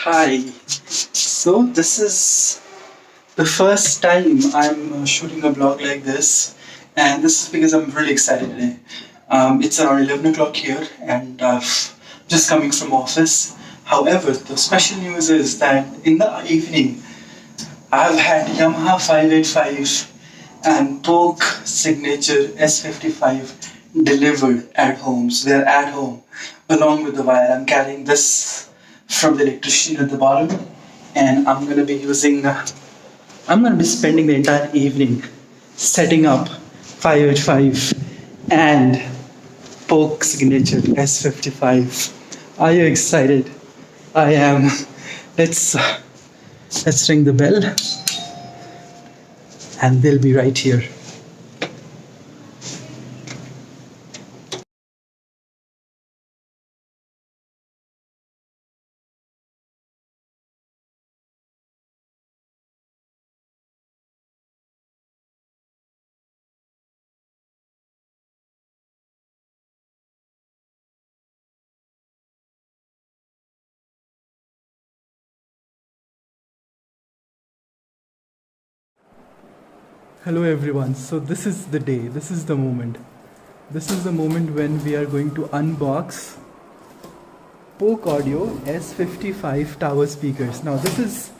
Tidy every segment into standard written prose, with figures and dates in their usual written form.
Hi. So this is the first time I'm shooting a vlog like this, and this is because I'm really excited today. It's around 11 o'clock here, and just coming from office. However, the special news is that in the evening, I've had Yamaha 585 and Polk Signature S55 delivered at home. So they're at home along with the wire. I'm carrying this from the electrician at the bottom, and I'm gonna be spending the entire evening setting up 585 and Polk Signature S55. Are you excited? I am. Let's let's ring the bell, and they'll be right here. Hello everyone. So this is the day. This is the moment. This is the moment when we are going to unbox Polk Audio S55 tower speakers. Now this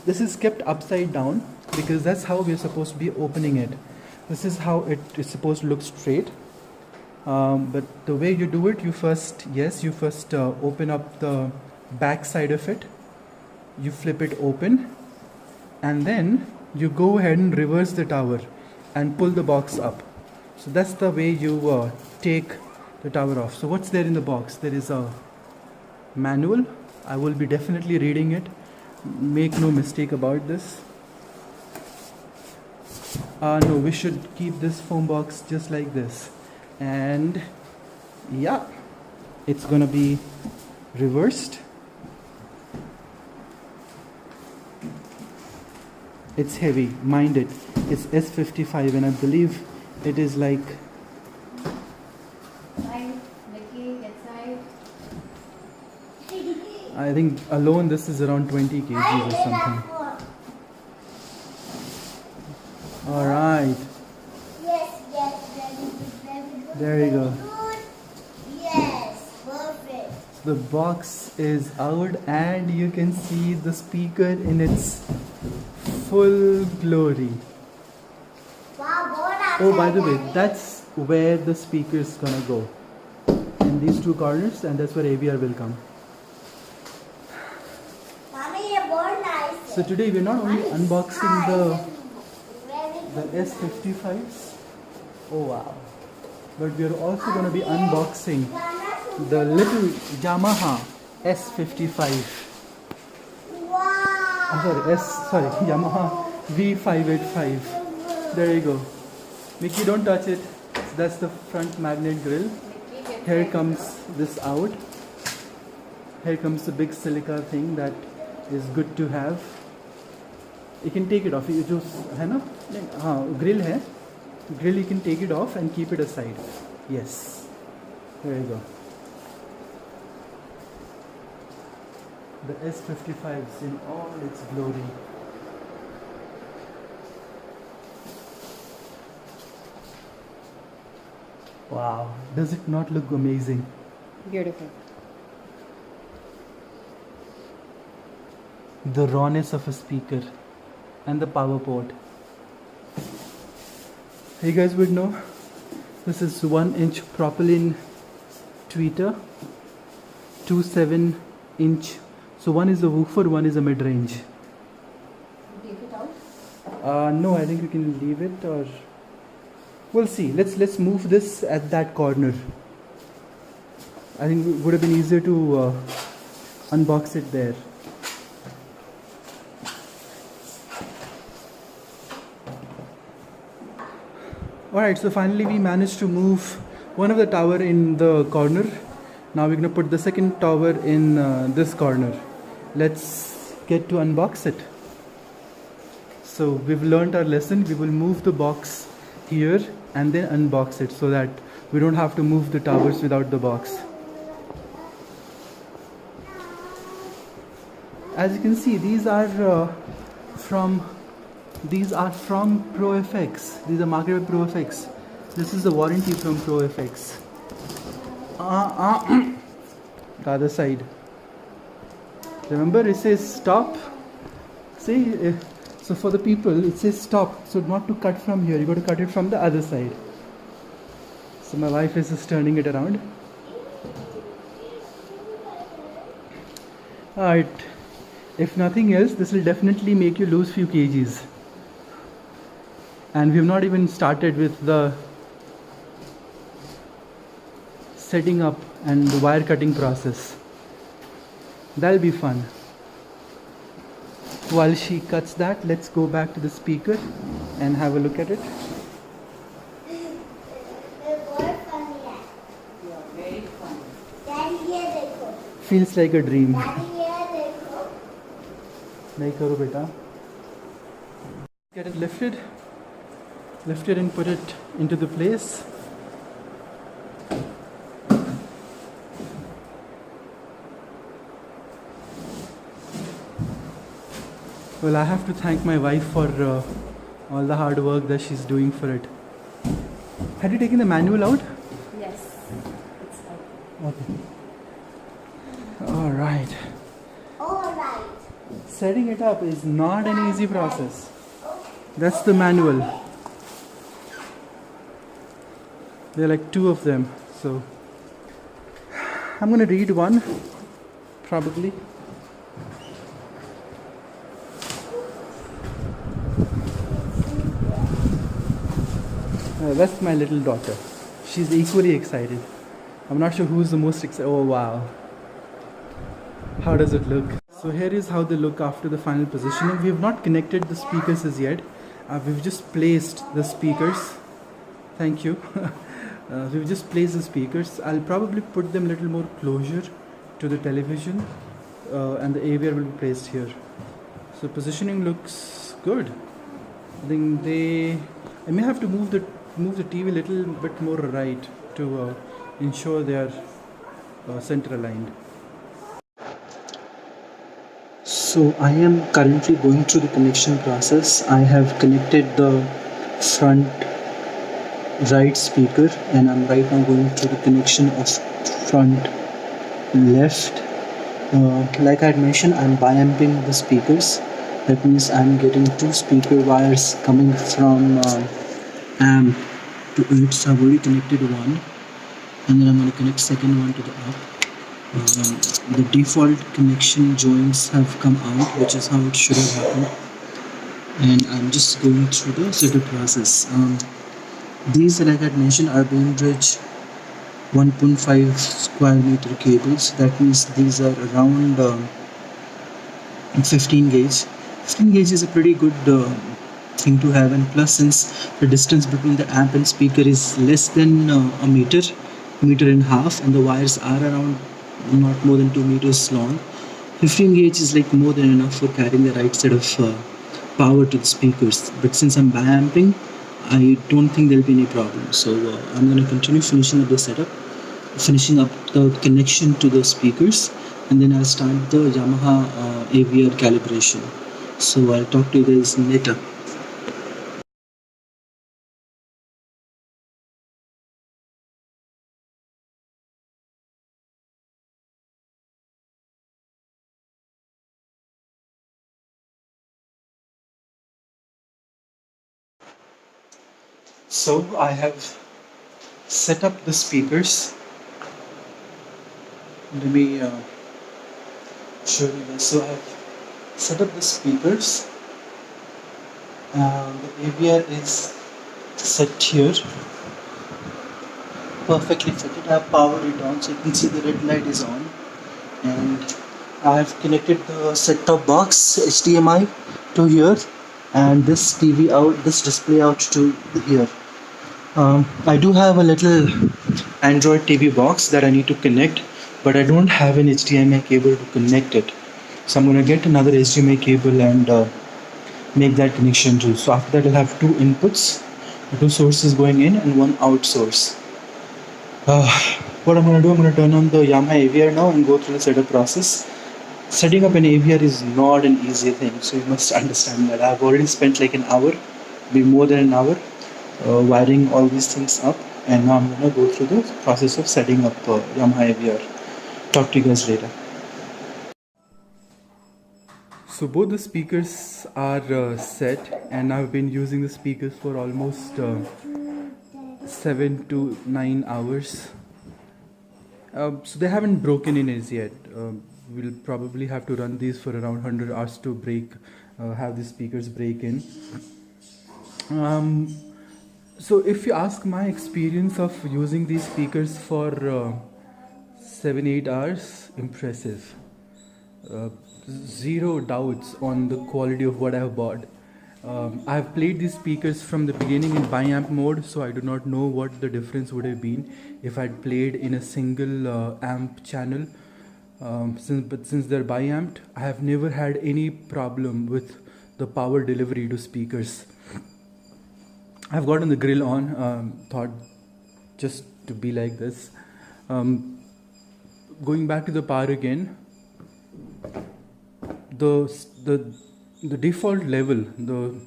is kept upside down because that's how we're supposed to be opening it. This is how it is supposed to look straight. But the way you do it, you first open up the back side of it. You flip it open, and then you go ahead and reverse the tower and pull the box up. So that's the way you take the tower off. So what's there in the box? There is a manual. I will be definitely reading it. Make no mistake about this. No, we should keep this foam box just like this. And yeah, it's gonna be reversed. It's heavy, mind it. It's S55, and I believe it is like I think alone this is around 20 kgs or something. Alright. There you go. Yes, perfect. The box is out, and you can see the speaker in its full glory. Oh, by the way, that's where the speaker is gonna go, in these two corners, and that's where AVR will come. So today we're not only unboxing the S55s, oh wow, but we're also gonna be unboxing the little Yamaha S55. Yamaha V585. There you go. Mickey, don't touch it. So that's the front magnet grill. Here comes this out. Here comes the big silica thing that is good to have. You can take it off. You just, है ना? Grill है. Grill, you can take it off and keep it aside. Yes. There you go. The S55s in all its glory. Wow, does it not look amazing? Beautiful. The rawness of a speaker and the power port. You guys would know this is 1-inch propylene tweeter, 2 7-inch. So one is a woofer, one is a mid-range. Take it out? No, I think we can leave it, or we'll see. Let's move this at that corner. I think it would have been easier to unbox it there. Alright, so finally we managed to move one of the tower in the corner. Now we're going to put the second tower in this corner. Let's get to unbox it. So we've learned our lesson. We will move the box here and then unbox it so that we don't have to move the towers without the box. as you can see, from these are from ProFX. These are marketed by ProFX. This is the warranty from ProFX. The other side. Remember, it says stop. See, so for the people, it says stop. So not to cut from here, you got to cut it from the other side. So my wife is just turning it around. If nothing else, this will definitely make you lose few kgs. And we have not even started with the setting up and the wire cutting process. That'll be fun. While she cuts that, let's go back to the speaker and have a look at it. Feels like a dream. Nahi karo beta. Get it lifted and put it into the place. Well, I have to thank my wife for all the hard work that she's doing for it. Had you taken the manual out? Yes. It's out. Okay. Alright. Setting it up is not an easy process. That's the manual. There are like 2 of them. So I'm going to read one, probably. That's my little daughter. She's equally excited. I'm not sure who's the most excited. Oh wow. How does it look? So here is how they look after the final positioning. We have not connected the speakers as yet. We've just placed the speakers. Thank you. We've just placed the speakers. I'll probably put them a little more closer to the television, and the AVR will be placed here. So positioning looks good. I think I may have to move the TV a little bit more right to ensure they are center aligned. So I am currently going through the connection process. I have connected the front right speaker and I'm right now going through the connection of front left. Like I had mentioned, I'm biamping the speakers. That means I'm getting 2 speaker wires coming from amp to it. So I've already connected one and then I'm going to connect second one to the up. The default connection joints have come out, which is how it should have happened, and I'm just going through the setup process. These, like I had mentioned, are Bainbridge 1.5 square meter cables. That means these are around 15 gauge. 15 gauge is a pretty good thing to have, and plus since the distance between the amp and speaker is less than a meter and a half, and the wires are around not more than 2 meters long, 15 gauge is like more than enough for carrying the right set of power to the speakers. But since I'm biamping, I don't think there'll be any problem. So I'm going to continue finishing up the setup, finishing up the connection to the speakers, and then I'll start the Yamaha AVR calibration. So I'll talk to you guys later. So I have set up the speakers. Let me show you this. So I've set up the speakers. The AVR is set here, perfectly fitted. I have powered it on, so you can see the red light is on, and I have connected the set-top box HDMI to here, and this TV out, this display out to here. I do have a little Android TV box that I need to connect, but I don't have an HDMI cable to connect it. So I'm going to get another HDMI cable and make that connection too. So after that I'll have 2 inputs, 2 sources going in and 1 out source. What I'm going to do, I'm going to turn on the Yamaha AVR now and go through the setup process. Setting up an AVR is not an easy thing, so you must understand that. I've already spent like an hour, maybe more than an hour, wiring all these things up, and now I'm gonna go through the process of setting up Yamaha AVR. Talk to you guys later. So both the speakers are set, and I've been using the speakers for almost 7 to 9 hours. So they haven't broken in as yet. We'll probably have to run these for around 100 hours to have the speakers break in. So if you ask my experience of using these speakers for 7-8 hours, impressive. Zero doubts on the quality of what I have bought. I have played these speakers from the beginning in biamp mode, so I do not know what the difference would have been if I'd played in a single amp channel. Since they're biamped, I have never had any problem with the power delivery to speakers. I've gotten the grill on, thought just to be like this. Going back to the power again, the default level the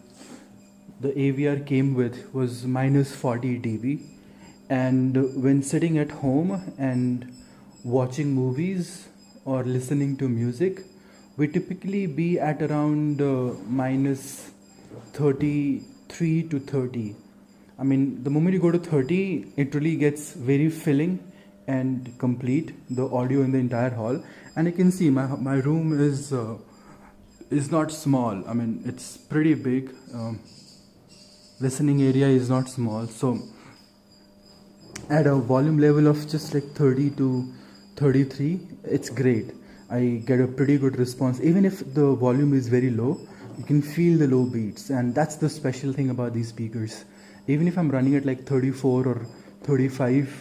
AVR came with was minus 40 dB, and when sitting at home and watching movies or listening to music, we typically be at around minus 33 to 30. I mean, the moment you go to 30, it really gets very filling and complete, the audio in the entire hall. And you can see my room is not small. I mean, it's pretty big. Listening area is not small. So at a volume level of just like 30 to 33, it's great. I get a pretty good response. Even if the volume is very low, you can feel the low beats, and that's the special thing about these speakers. Even if I'm running at like 34 or 35,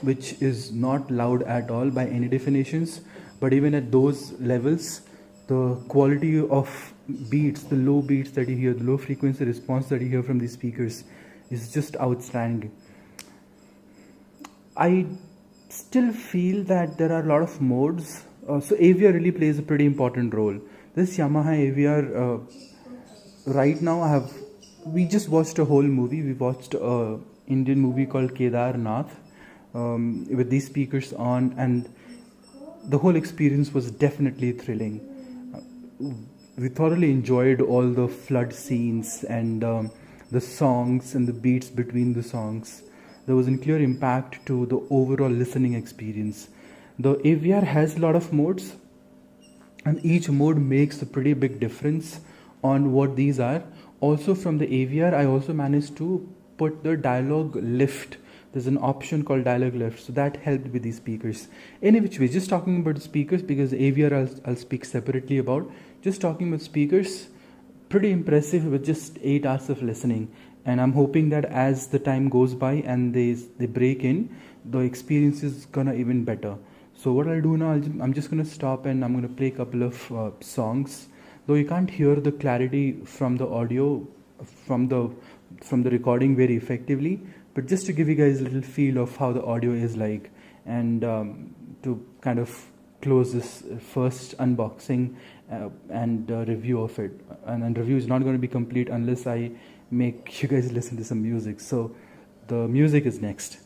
which is not loud at all by any definitions, but even at those levels, the quality of beats, the low beats that you hear, the low frequency response that you hear from these speakers is just outstanding. I still feel that there are a lot of modes. So AVR really plays a pretty important role. This Yamaha AVR, right now we just watched a whole movie. We watched an Indian movie called Kedarnath with these speakers on, and the whole experience was definitely thrilling. We thoroughly enjoyed all the flood scenes and the songs and the beats between the songs. There was a clear impact to the overall listening experience. The AVR has a lot of modes, and each mode makes a pretty big difference on what these are. Also from the AVR, I also managed to put the dialogue lift. There's an option called dialogue lift, so that helped with these speakers. Any which way, just talking about the speakers, because the AVR I'll speak separately about. Just talking about speakers, pretty impressive with just 8 hours of listening. And I'm hoping that as the time goes by and they break in, the experience is gonna even better. So what I'll do now, I'm just gonna stop and I'm gonna play a couple of songs. Though you can't hear the clarity from the audio, from the recording very effectively, but just to give you guys a little feel of how the audio is like, and to kind of close this first unboxing and review of it. And review is not going to be complete unless I make you guys listen to some music. So the music is next.